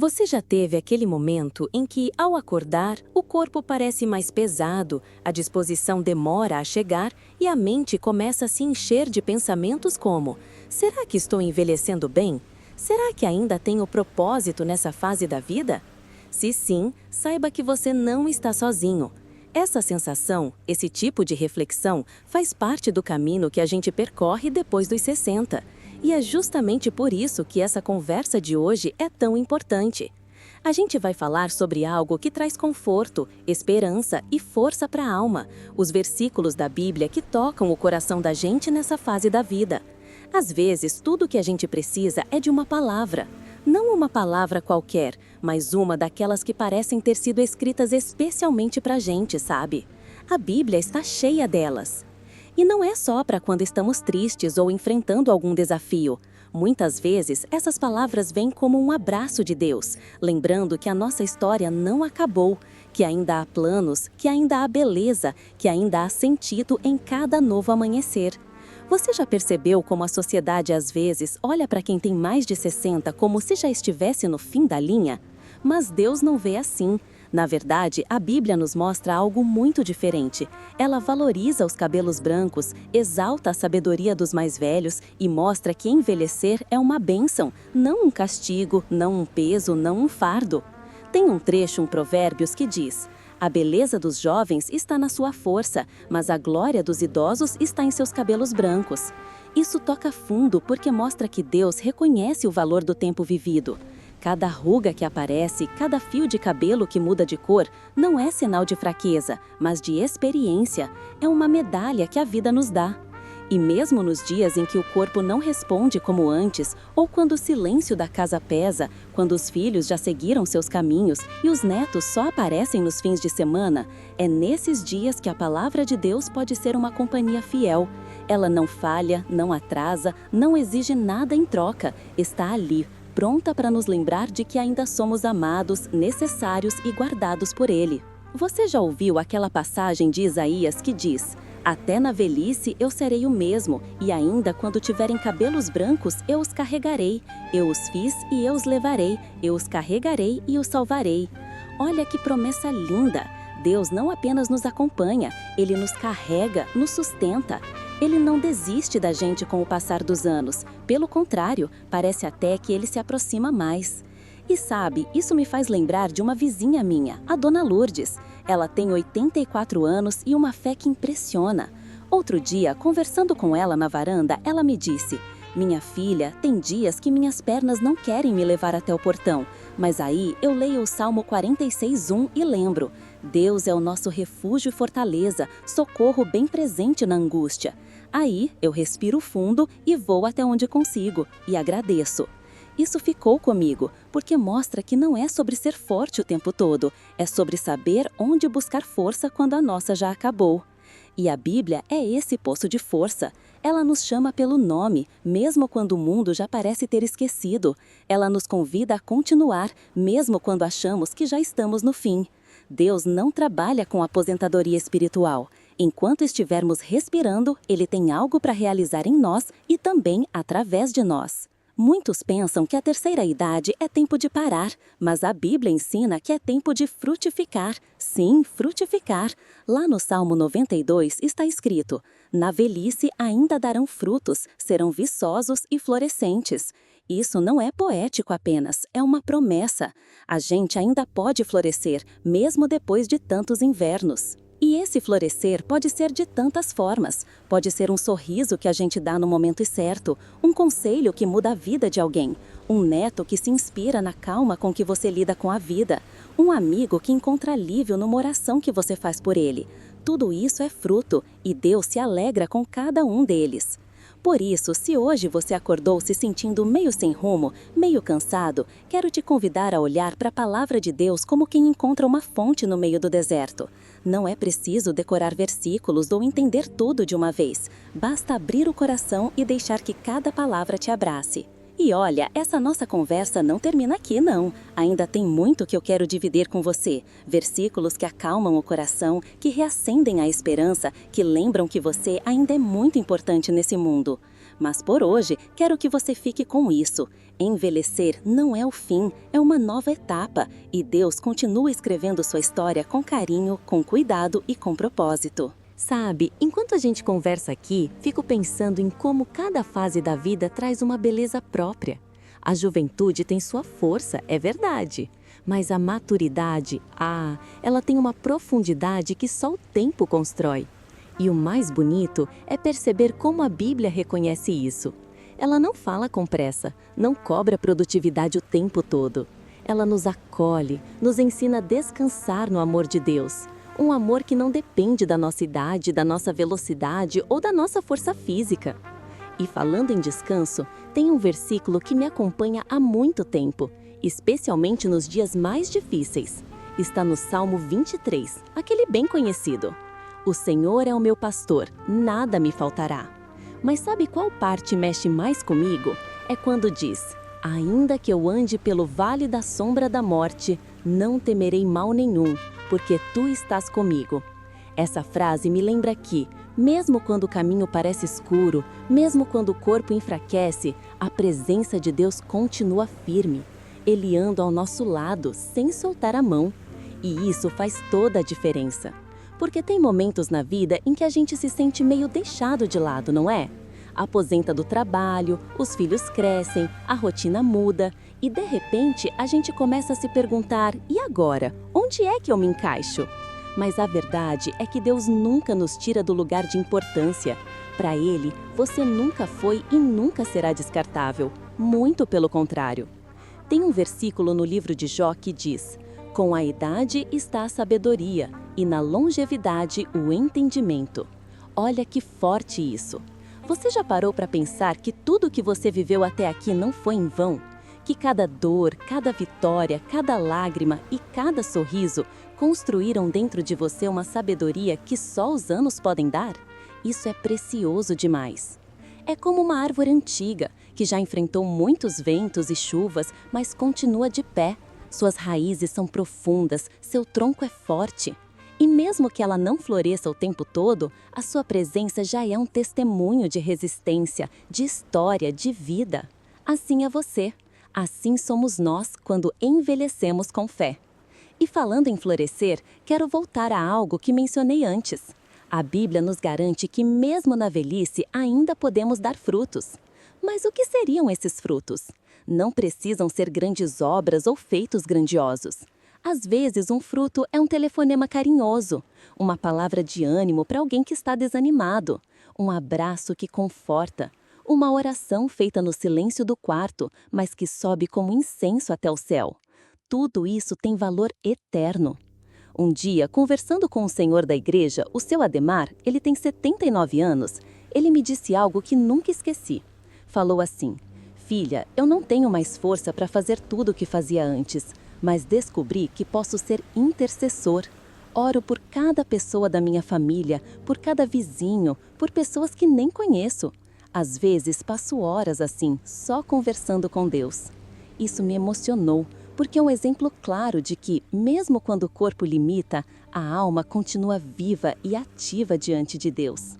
Você já teve aquele momento em que, ao acordar, o corpo parece mais pesado, a disposição demora a chegar e a mente começa a se encher de pensamentos como: será que estou envelhecendo bem? Será que ainda tenho propósito nessa fase da vida? Se sim, saiba que você não está sozinho. Essa sensação, esse tipo de reflexão, faz parte do caminho que a gente percorre depois dos 60. E é justamente por isso que essa conversa de hoje é tão importante. A gente vai falar sobre algo que traz conforto, esperança e força para a alma, os versículos da Bíblia que tocam o coração da gente nessa fase da vida. Às vezes, tudo que a gente precisa é de uma palavra. Não uma palavra qualquer, mas uma daquelas que parecem ter sido escritas especialmente para a gente, sabe? A Bíblia está cheia delas. E não é só para quando estamos tristes ou enfrentando algum desafio. Muitas vezes, essas palavras vêm como um abraço de Deus, lembrando que a nossa história não acabou, que ainda há planos, que ainda há beleza, que ainda há sentido em cada novo amanhecer. Você já percebeu como a sociedade às vezes olha para quem tem mais de 60 como se já estivesse no fim da linha? Mas Deus não vê assim. Na verdade, a Bíblia nos mostra algo muito diferente. Ela valoriza os cabelos brancos, exalta a sabedoria dos mais velhos e mostra que envelhecer é uma bênção, não um castigo, não um peso, não um fardo. Tem um trecho em Provérbios que diz: a beleza dos jovens está na sua força, mas a glória dos idosos está em seus cabelos brancos. Isso toca fundo porque mostra que Deus reconhece o valor do tempo vivido. Cada ruga que aparece, cada fio de cabelo que muda de cor, não é sinal de fraqueza, mas de experiência. É uma medalha que a vida nos dá. E mesmo nos dias em que o corpo não responde como antes, ou quando o silêncio da casa pesa, quando os filhos já seguiram seus caminhos e os netos só aparecem nos fins de semana, é nesses dias que a palavra de Deus pode ser uma companhia fiel. Ela não falha, não atrasa, não exige nada em troca, está ali, pronta para nos lembrar de que ainda somos amados, necessários e guardados por Ele. Você já ouviu aquela passagem de Isaías que diz: até na velhice eu serei o mesmo, e ainda quando tiverem cabelos brancos eu os carregarei. Eu os fiz e eu os levarei, eu os carregarei e os salvarei. Olha que promessa linda! Deus não apenas nos acompanha, Ele nos carrega, nos sustenta. Ele não desiste da gente com o passar dos anos. Pelo contrário, parece até que Ele se aproxima mais. E sabe, isso me faz lembrar de uma vizinha minha, a Dona Lourdes. Ela tem 84 anos e uma fé que impressiona. Outro dia, conversando com ela na varanda, ela me disse: minha filha, tem dias que minhas pernas não querem me levar até o portão. Mas aí eu leio o Salmo 46:1 e lembro: Deus é o nosso refúgio e fortaleza, socorro bem presente na angústia. Aí eu respiro fundo e vou até onde consigo, e agradeço. Isso ficou comigo, porque mostra que não é sobre ser forte o tempo todo, é sobre saber onde buscar força quando a nossa já acabou. E a Bíblia é esse poço de força. Ela nos chama pelo nome, mesmo quando o mundo já parece ter esquecido. Ela nos convida a continuar, mesmo quando achamos que já estamos no fim. Deus não trabalha com aposentadoria espiritual. Enquanto estivermos respirando, Ele tem algo para realizar em nós e também através de nós. Muitos pensam que a terceira idade é tempo de parar, mas a Bíblia ensina que é tempo de frutificar. Sim, frutificar. Lá no Salmo 92 está escrito: na velhice ainda darão frutos, serão viçosos e florescentes. Isso não é poético apenas, é uma promessa. A gente ainda pode florescer, mesmo depois de tantos invernos. E esse florescer pode ser de tantas formas. Pode ser um sorriso que a gente dá no momento certo, um conselho que muda a vida de alguém, um neto que se inspira na calma com que você lida com a vida, um amigo que encontra alívio numa oração que você faz por ele. Tudo isso é fruto, e Deus se alegra com cada um deles. Por isso, se hoje você acordou se sentindo meio sem rumo, meio cansado, quero te convidar a olhar para a palavra de Deus como quem encontra uma fonte no meio do deserto. Não é preciso decorar versículos ou entender tudo de uma vez. Basta abrir o coração e deixar que cada palavra te abrace. E olha, essa nossa conversa não termina aqui, não. Ainda tem muito que eu quero dividir com você. Versículos que acalmam o coração, que reacendem a esperança, que lembram que você ainda é muito importante nesse mundo. Mas por hoje, quero que você fique com isso. Envelhecer não é o fim, é uma nova etapa, e Deus continua escrevendo sua história com carinho, com cuidado e com propósito. Sabe, enquanto a gente conversa aqui, fico pensando em como cada fase da vida traz uma beleza própria. A juventude tem sua força, é verdade. Mas a maturidade, ela tem uma profundidade que só o tempo constrói. E o mais bonito é perceber como a Bíblia reconhece isso. Ela não fala com pressa, não cobra produtividade o tempo todo. Ela nos acolhe, nos ensina a descansar no amor de Deus. Um amor que não depende da nossa idade, da nossa velocidade ou da nossa força física. E falando em descanso, tem um versículo que me acompanha há muito tempo, especialmente nos dias mais difíceis. Está no Salmo 23, aquele bem conhecido. O Senhor é o meu pastor, nada me faltará. Mas sabe qual parte mexe mais comigo? É quando diz: ainda que eu ande pelo vale da sombra da morte, não temerei mal nenhum, porque tu estás comigo. Essa frase me lembra que, mesmo quando o caminho parece escuro, mesmo quando o corpo enfraquece, a presença de Deus continua firme. Ele anda ao nosso lado, sem soltar a mão. E isso faz toda a diferença. Porque tem momentos na vida em que a gente se sente meio deixado de lado, não é? Aposenta do trabalho, os filhos crescem, a rotina muda e, de repente, a gente começa a se perguntar: e agora? Onde é que eu me encaixo? Mas a verdade é que Deus nunca nos tira do lugar de importância. Para Ele, você nunca foi e nunca será descartável. Muito pelo contrário. Tem um versículo no livro de Jó que diz: com a idade está a sabedoria, e na longevidade o entendimento. Olha que forte isso! Você já parou para pensar que tudo que você viveu até aqui não foi em vão? Que cada dor, cada vitória, cada lágrima e cada sorriso construíram dentro de você uma sabedoria que só os anos podem dar? Isso é precioso demais. É como uma árvore antiga, que já enfrentou muitos ventos e chuvas, mas continua de pé. Suas raízes são profundas, seu tronco é forte. E mesmo que ela não floresça o tempo todo, a sua presença já é um testemunho de resistência, de história, de vida. Assim é você. Assim somos nós quando envelhecemos com fé. E falando em florescer, quero voltar a algo que mencionei antes. A Bíblia nos garante que mesmo na velhice ainda podemos dar frutos. Mas o que seriam esses frutos? Não precisam ser grandes obras ou feitos grandiosos. Às vezes, um fruto é um telefonema carinhoso, uma palavra de ânimo para alguém que está desanimado, um abraço que conforta, uma oração feita no silêncio do quarto, mas que sobe como incenso até o céu. Tudo isso tem valor eterno. Um dia, conversando com um senhor da igreja, o seu Ademar, ele tem 79 anos, ele me disse algo que nunca esqueci. Falou assim: filha, eu não tenho mais força para fazer tudo o que fazia antes, mas descobri que posso ser intercessor. Oro por cada pessoa da minha família, por cada vizinho, por pessoas que nem conheço. Às vezes passo horas assim, só conversando com Deus. Isso me emocionou, porque é um exemplo claro de que, mesmo quando o corpo limita, a alma continua viva e ativa diante de Deus.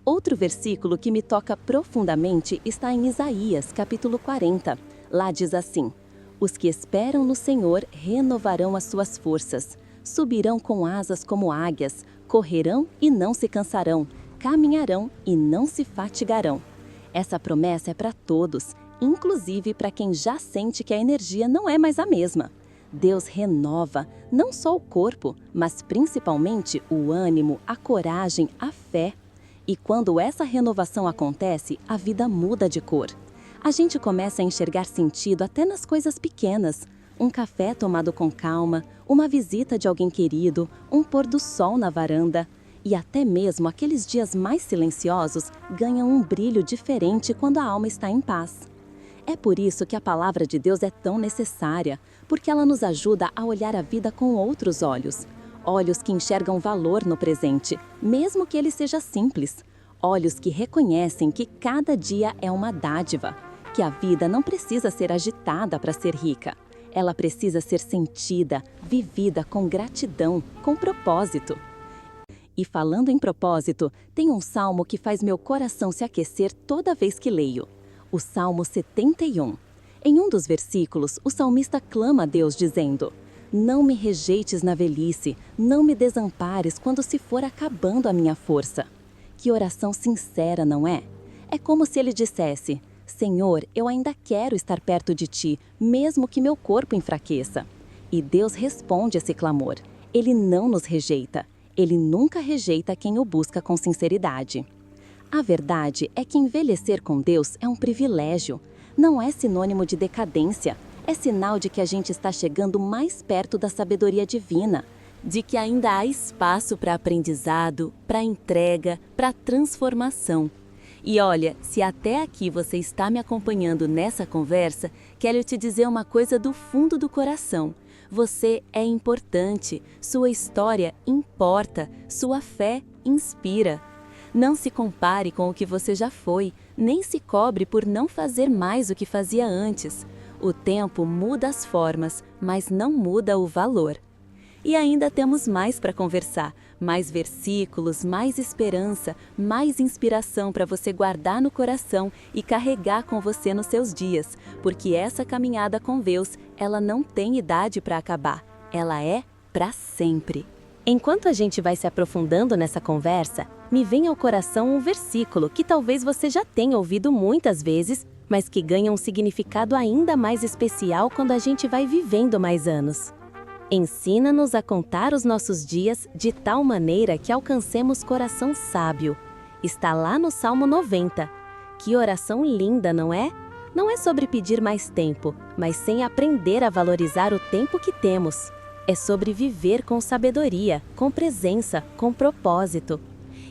Outro versículo que me toca profundamente está em Isaías, capítulo 40. Lá diz assim: os que esperam no Senhor renovarão as suas forças, subirão com asas como águias, correrão e não se cansarão, caminharão e não se fatigarão. Essa promessa é para todos, inclusive para quem já sente que a energia não é mais a mesma. Deus renova não só o corpo, mas principalmente o ânimo, a coragem, a fé. E quando essa renovação acontece, a vida muda de cor. A gente começa a enxergar sentido até nas coisas pequenas. Um café tomado com calma, uma visita de alguém querido, um pôr do sol na varanda. E até mesmo aqueles dias mais silenciosos ganham um brilho diferente quando a alma está em paz. É por isso que a palavra de Deus é tão necessária, porque ela nos ajuda a olhar a vida com outros olhos. Olhos que enxergam valor no presente, mesmo que ele seja simples. Olhos que reconhecem que cada dia é uma dádiva, que a vida não precisa ser agitada para ser rica. Ela precisa ser sentida, vivida com gratidão, com propósito. E falando em propósito, tem um salmo que faz meu coração se aquecer toda vez que leio. O Salmo 71. Em um dos versículos, o salmista clama a Deus dizendo: "Não me rejeites na velhice, não me desampares quando se for acabando a minha força." Que oração sincera, não é? É como se ele dissesse: "Senhor, eu ainda quero estar perto de ti, mesmo que meu corpo enfraqueça." E Deus responde esse clamor. Ele não nos rejeita. Ele nunca rejeita quem o busca com sinceridade. A verdade é que envelhecer com Deus é um privilégio. Não é sinônimo de decadência. É sinal de que a gente está chegando mais perto da sabedoria divina. De que ainda há espaço para aprendizado, para entrega, para transformação. E olha, se até aqui você está me acompanhando nessa conversa, quero te dizer uma coisa do fundo do coração. Você é importante, sua história importa, sua fé inspira. Não se compare com o que você já foi, nem se cobre por não fazer mais o que fazia antes. O tempo muda as formas, mas não muda o valor. E ainda temos mais para conversar, mais versículos, mais esperança, mais inspiração para você guardar no coração e carregar com você nos seus dias, porque essa caminhada com Deus, ela não tem idade para acabar, ela é para sempre. Enquanto a gente vai se aprofundando nessa conversa, me vem ao coração um versículo que talvez você já tenha ouvido muitas vezes, mas que ganha um significado ainda mais especial quando a gente vai vivendo mais anos. Ensina-nos a contar os nossos dias de tal maneira que alcancemos coração sábio. Está lá no Salmo 90. Que oração linda, não é? Não é sobre pedir mais tempo, mas sem aprender a valorizar o tempo que temos. É sobre viver com sabedoria, com presença, com propósito.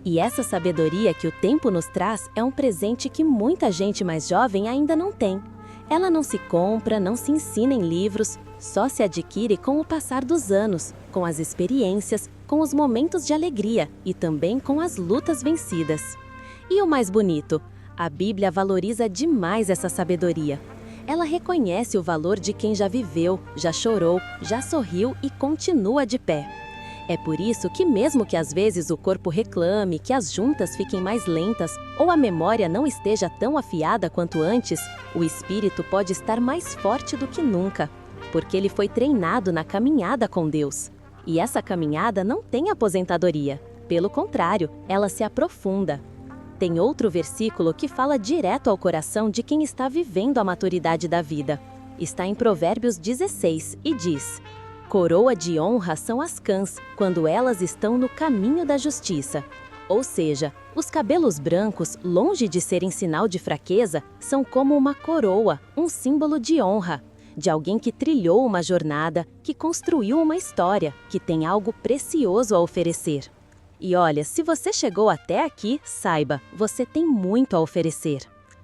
E essa sabedoria que o tempo nos traz é um presente que muita gente mais jovem ainda não tem. Ela não se compra, não se ensina em livros, só se adquire com o passar dos anos, com as experiências, com os momentos de alegria e também com as lutas vencidas. E o mais bonito, a Bíblia valoriza demais essa sabedoria. Ela reconhece o valor de quem já viveu, já chorou, já sorriu e continua de pé. É por isso que mesmo que às vezes o corpo reclame, que as juntas fiquem mais lentas ou a memória não esteja tão afiada quanto antes, o espírito pode estar mais forte do que nunca, porque ele foi treinado na caminhada com Deus. E essa caminhada não tem aposentadoria, pelo contrário, ela se aprofunda. Tem outro versículo que fala direto ao coração de quem está vivendo a maturidade da vida. Está em Provérbios 16 e diz: "Coroa de honra são as cãs, quando elas estão no caminho da justiça." Ou seja, os cabelos brancos, longe de serem sinal de fraqueza, são como uma coroa, um símbolo de honra, de alguém que trilhou uma jornada, que construiu uma história, que tem algo precioso a oferecer. E olha, se você chegou até aqui, saiba, você tem muito a oferecer.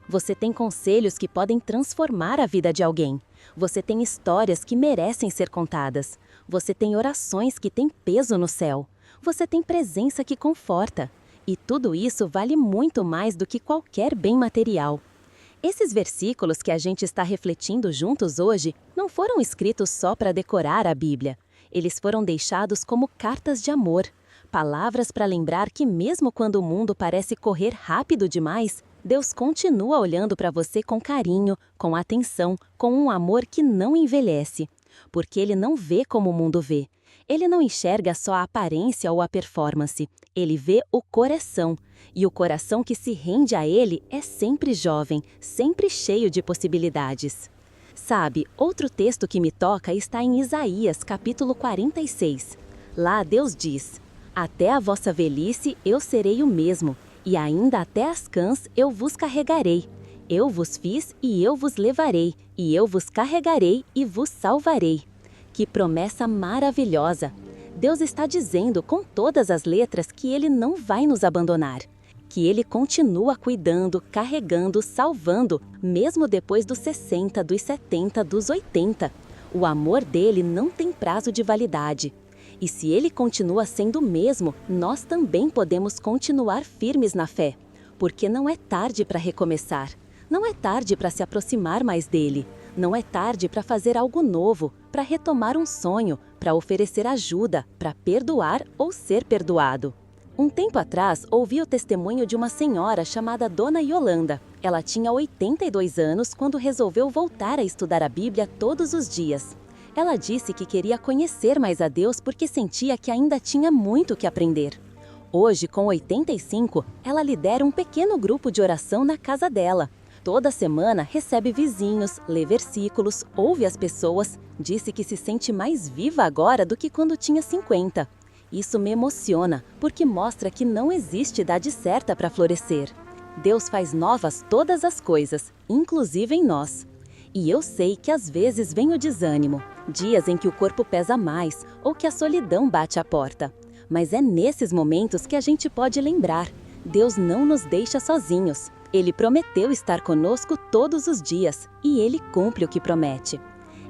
Você tem conselhos que podem transformar a vida de alguém. Você tem histórias que merecem ser contadas. Você tem orações que têm peso no céu. Você tem presença que conforta. E tudo isso vale muito mais do que qualquer bem material. Esses versículos que a gente está refletindo juntos hoje não foram escritos só para decorar a Bíblia. Eles foram deixados como cartas de amor. Palavras para lembrar que mesmo quando o mundo parece correr rápido demais, Deus continua olhando para você com carinho, com atenção, com um amor que não envelhece. Porque Ele não vê como o mundo vê. Ele não enxerga só a aparência ou a performance. Ele vê o coração. E o coração que se rende a Ele é sempre jovem, sempre cheio de possibilidades. Sabe, outro texto que me toca está em Isaías, capítulo 46. Lá Deus diz: "Até a vossa velhice eu serei o mesmo, e ainda até as cãs eu vos carregarei. Eu vos fiz e eu vos levarei, e eu vos carregarei e vos salvarei." Que promessa maravilhosa! Deus está dizendo com todas as letras que Ele não vai nos abandonar. Que Ele continua cuidando, carregando, salvando, mesmo depois dos 60, dos 70, dos 80. O amor dele não tem prazo de validade. E se Ele continua sendo o mesmo, nós também podemos continuar firmes na fé. Porque não é tarde para recomeçar. Não é tarde para se aproximar mais dele. Não é tarde para fazer algo novo, para retomar um sonho, para oferecer ajuda, para perdoar ou ser perdoado. Um tempo atrás, ouvi o testemunho de uma senhora chamada Dona Yolanda. Ela tinha 82 anos quando resolveu voltar a estudar a Bíblia todos os dias. Ela disse que queria conhecer mais a Deus porque sentia que ainda tinha muito que aprender. Hoje, com 85, ela lidera um pequeno grupo de oração na casa dela. Toda semana recebe vizinhos, lê versículos, ouve as pessoas, disse que se sente mais viva agora do que quando tinha 50. Isso me emociona, porque mostra que não existe idade certa para florescer. Deus faz novas todas as coisas, inclusive em nós. E eu sei que às vezes vem o desânimo, dias em que o corpo pesa mais ou que a solidão bate à porta. Mas é nesses momentos que a gente pode lembrar: Deus não nos deixa sozinhos. Ele prometeu estar conosco todos os dias e Ele cumpre o que promete.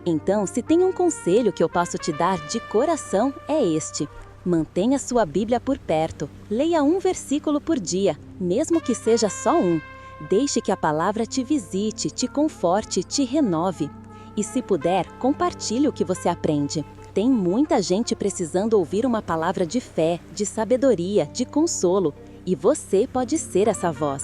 Então, se tem um conselho que eu posso te dar de coração, é este: mantenha sua Bíblia por perto, leia um versículo por dia, mesmo que seja só um. Deixe que a palavra te visite, te conforte, te renove. E se puder, compartilhe o que você aprende. Tem muita gente precisando ouvir uma palavra de fé, de sabedoria, de consolo. E você pode ser essa voz.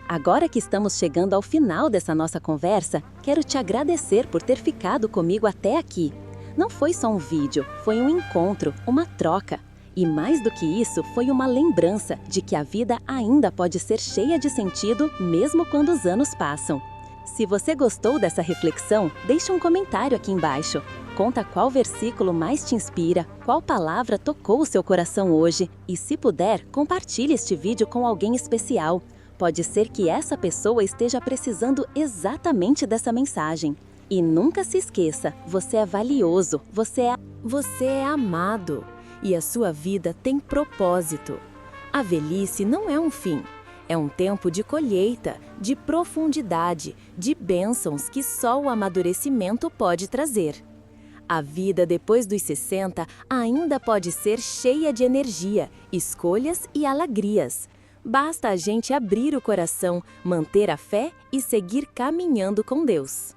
Agora que estamos chegando ao final dessa nossa conversa, quero te agradecer por ter ficado comigo até aqui. Não foi só um vídeo, foi um encontro, uma troca. E mais do que isso, foi uma lembrança de que a vida ainda pode ser cheia de sentido, mesmo quando os anos passam. Se você gostou dessa reflexão, deixe um comentário aqui embaixo. Conta qual versículo mais te inspira, qual palavra tocou o seu coração hoje. E se puder, compartilhe este vídeo com alguém especial. Pode ser que essa pessoa esteja precisando exatamente dessa mensagem. E nunca se esqueça, você é valioso, você é amado. E a sua vida tem propósito. A velhice não é um fim. É um tempo de colheita, de profundidade, de bênçãos que só o amadurecimento pode trazer. A vida depois dos 60 ainda pode ser cheia de energia, escolhas e alegrias. Basta a gente abrir o coração, manter a fé e seguir caminhando com Deus.